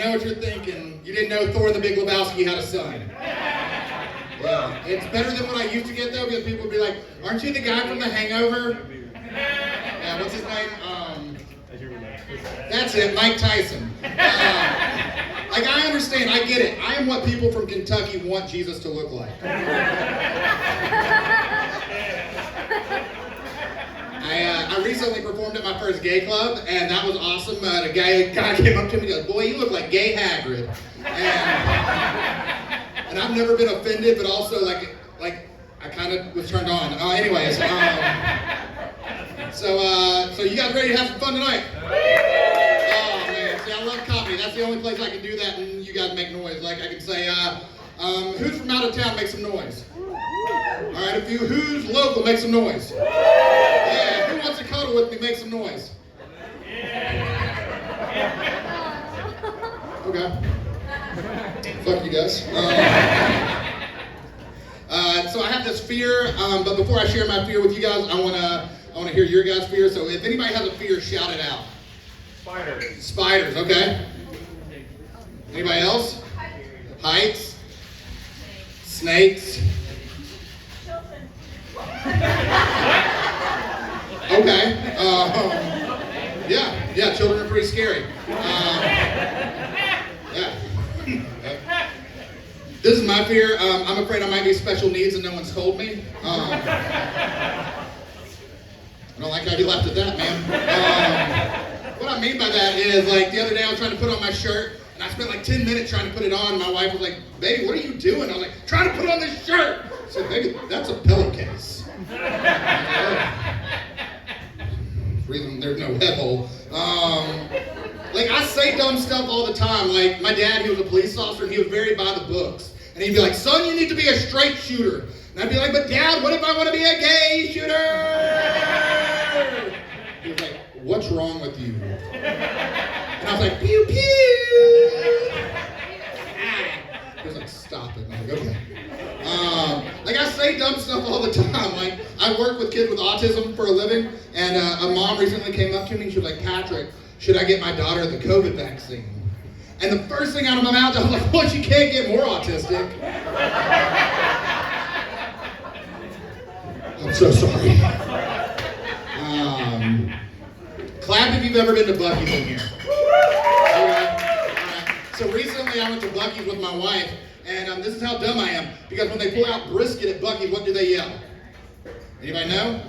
know what you're thinking. You didn't know Thor the Big Lebowski had a son. Yeah, it's better than what I used to get though, because people would be like, "Aren't you the guy from The Hangover?" Yeah, what's his name? That's it, Mike Tyson. Like, I understand, I get it. I am what people from Kentucky want Jesus to look like. I recently performed at my first gay club, and that was awesome. The guy came up to me and goes, "Boy, you look like gay Hagrid." And I've never been offended, but also like I kind of was turned on. Anyways, so you guys ready to have some fun tonight? Oh man, see, I love comedy. That's the only place I can do that, and you guys make noise. Like I can say, who's from out of town, make some noise. All right, if you who's local, make some noise. Yeah, who wants to cuddle with me, make some noise. Okay. Fuck you guys. So I have this fear, but before I share my fear with you guys, I wanna hear your guys' fear. So if anybody has a fear, shout it out. Spiders. Spiders, okay. Anybody else? Heights. Snakes. Okay. Yeah, children are pretty scary. Yeah. This is my fear. I'm afraid I might be special needs and no one's told me. I don't like how you left at that, man. What I mean by that is, like, the other day I was trying to put on my shirt, and I spent like 10 minutes trying to put it on. My wife was like, "Baby, what are you doing?" I was like, "Trying to put on this shirt." I said, "Baby, that's a pillowcase." Reason there's no head hole. Like, I say dumb stuff all the time. Like, my dad, he was a police officer, and he was very by the books. And he'd be like, "Son, you need to be a straight shooter." And I'd be like, "But Dad, what if I want to be a gay shooter?" He was like, "What's wrong with you?" And I was like, "Pew, pew." He was like, "Stop it." And I was like, "Okay." Like, I say dumb stuff all the time. Like, I work with kids with autism for a living, and a mom recently came up to me and she was like, "Patrick, should I get my daughter the COVID vaccine?" And the first thing out of my mouth, I was like, "Well, she can't get more autistic." I'm so sorry. Clap if you've ever been to Buc-ee's in here. All right. So recently I went to Buc-ee's with my wife, and this is how dumb I am. Because when they pull out brisket at Buc-ee's, what do they yell? Anybody know?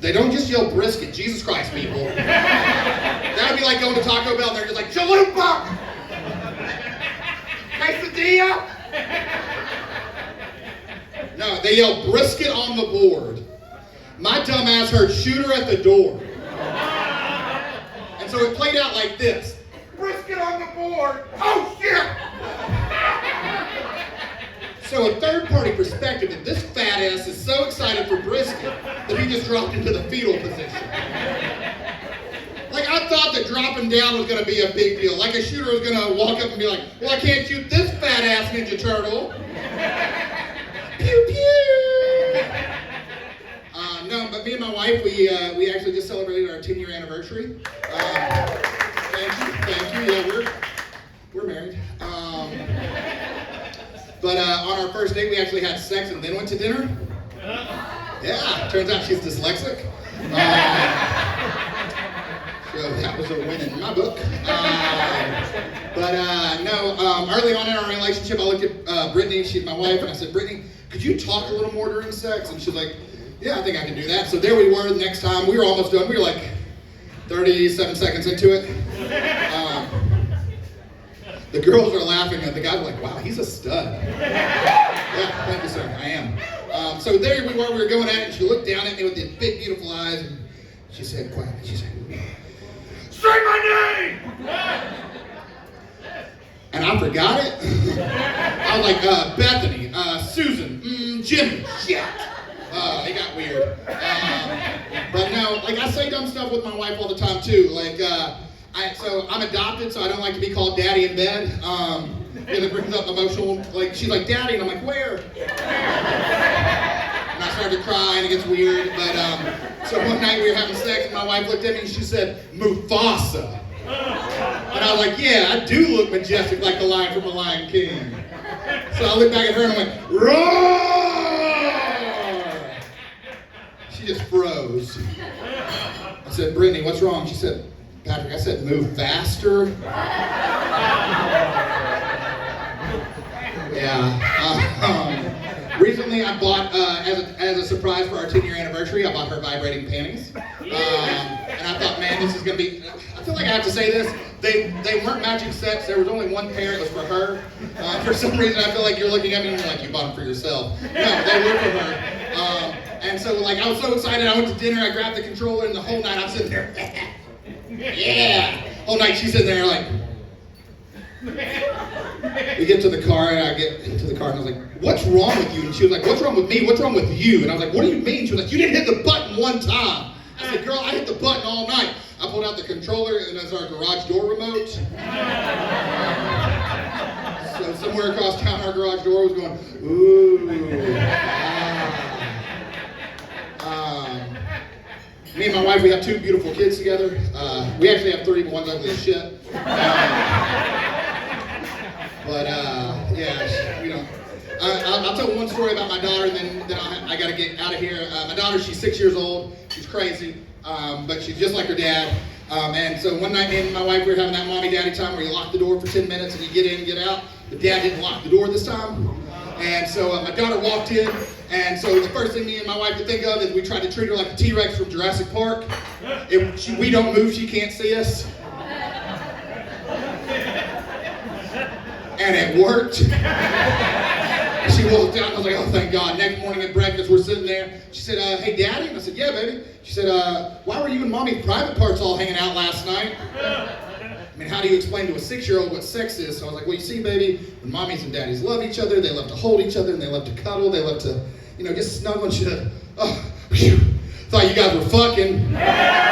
They don't just yell brisket. Jesus Christ, people. That would be like going to Taco Bell and they're just like, "Chalupa! Quesadilla!" No, they yell brisket on the board. My dumb ass heard shooter at the door. And so it played out like this. Brisket on the board. Oh shit! So a third-party perspective that this fat ass is so excited for brisket that he just dropped into the fetal position. Like, I thought that dropping down was going to be a big deal. Like a shooter was going to walk up and be like, "Well, I can't shoot this fat ass Ninja Turtle." Pew, pew. No, but me and my wife, we actually just celebrated our 10-year anniversary. Thank you. Yeah, we're married. But on our first date, we actually had sex and then went to dinner. Yeah, turns out she's dyslexic. So that was a win in my book. Early on in our relationship, I looked at Brittany, she's my wife, and I said, "Brittany, could you talk a little more during sex?" And she's like, "Yeah, I think I can do that." So there we were the next time. We were almost done. We were like 37 seconds into it. The girls are laughing, and the guys are like, "Wow, he's a stud." Yeah, thank you, sir. I am. So there we were going at it, and she looked down at me with these big, beautiful eyes, and she said quietly, she said, "Say my name!" And I forgot it. I was like, "Bethany, Susan, Jimmy, shit." It got weird. But no, like, I say dumb stuff with my wife all the time too. Like, so I'm adopted, so I don't like to be called daddy in bed. And it brings up emotional, like, she's like, "Daddy," and I'm like, "Where?" And I started to cry, and it gets weird. But so one night we were having sex, and my wife looked at me and she said, "Mufasa." And I I was like, yeah, I do look majestic like the lion from The Lion King. So I looked back at her and I went, roar! She just froze. I said, Brittany, what's wrong? She said, Patrick, I said, move faster. Yeah. Recently, I bought, as a surprise for our 10-year anniversary, I bought her vibrating panties. And I thought, man, this is going to be, I feel like I have to say this, they weren't matching sets, there was only one pair, it was for her. For some reason, I feel like you're looking at me and you're like, you bought them for yourself. No, they were for her. And so, like, I was so excited, I went to dinner, I grabbed the controller, and the whole night I'm sitting there, yeah! Whole night she's sitting there like, we get to the car, and I get into the car, and I was like, what's wrong with you? And she was like, what's wrong with me? What's wrong with you? And I was like, what do you mean? She was like, you didn't hit the button one time. I said, girl, I hit the button all night. I pulled out the controller, and there's our garage door remote. So somewhere across town, our garage door was going, ooh. Me and my wife, we have 2 beautiful kids together. We actually have 3, but one's ugly as shit. Yeah, you know. I'll tell one story about my daughter, and then I got to get out of here. My daughter, she's 6 years old. She's crazy, but she's just like her dad. And so one night, me and my wife, we were having that mommy-daddy time where you lock the door for 10 minutes and you get in and get out. But Dad didn't lock the door this time. And so my daughter walked in, and so the first thing me and my wife could think of is we tried to treat her like a T-Rex from Jurassic Park. We don't move, she can't see us. And it worked. She walked out, I was like, oh, thank God. Next morning at breakfast, we're sitting there. She said, hey, Daddy? And I said, yeah, baby. She said, why were you and Mommy's private parts all hanging out last night? I mean, how do you explain to a 6-year-old what sex is? So I was like, well, you see, baby, when mommies and daddies love each other, they love to hold each other, and they love to cuddle, they love to, just snuggle and shit. Oh, phew. Thought you guys were fucking.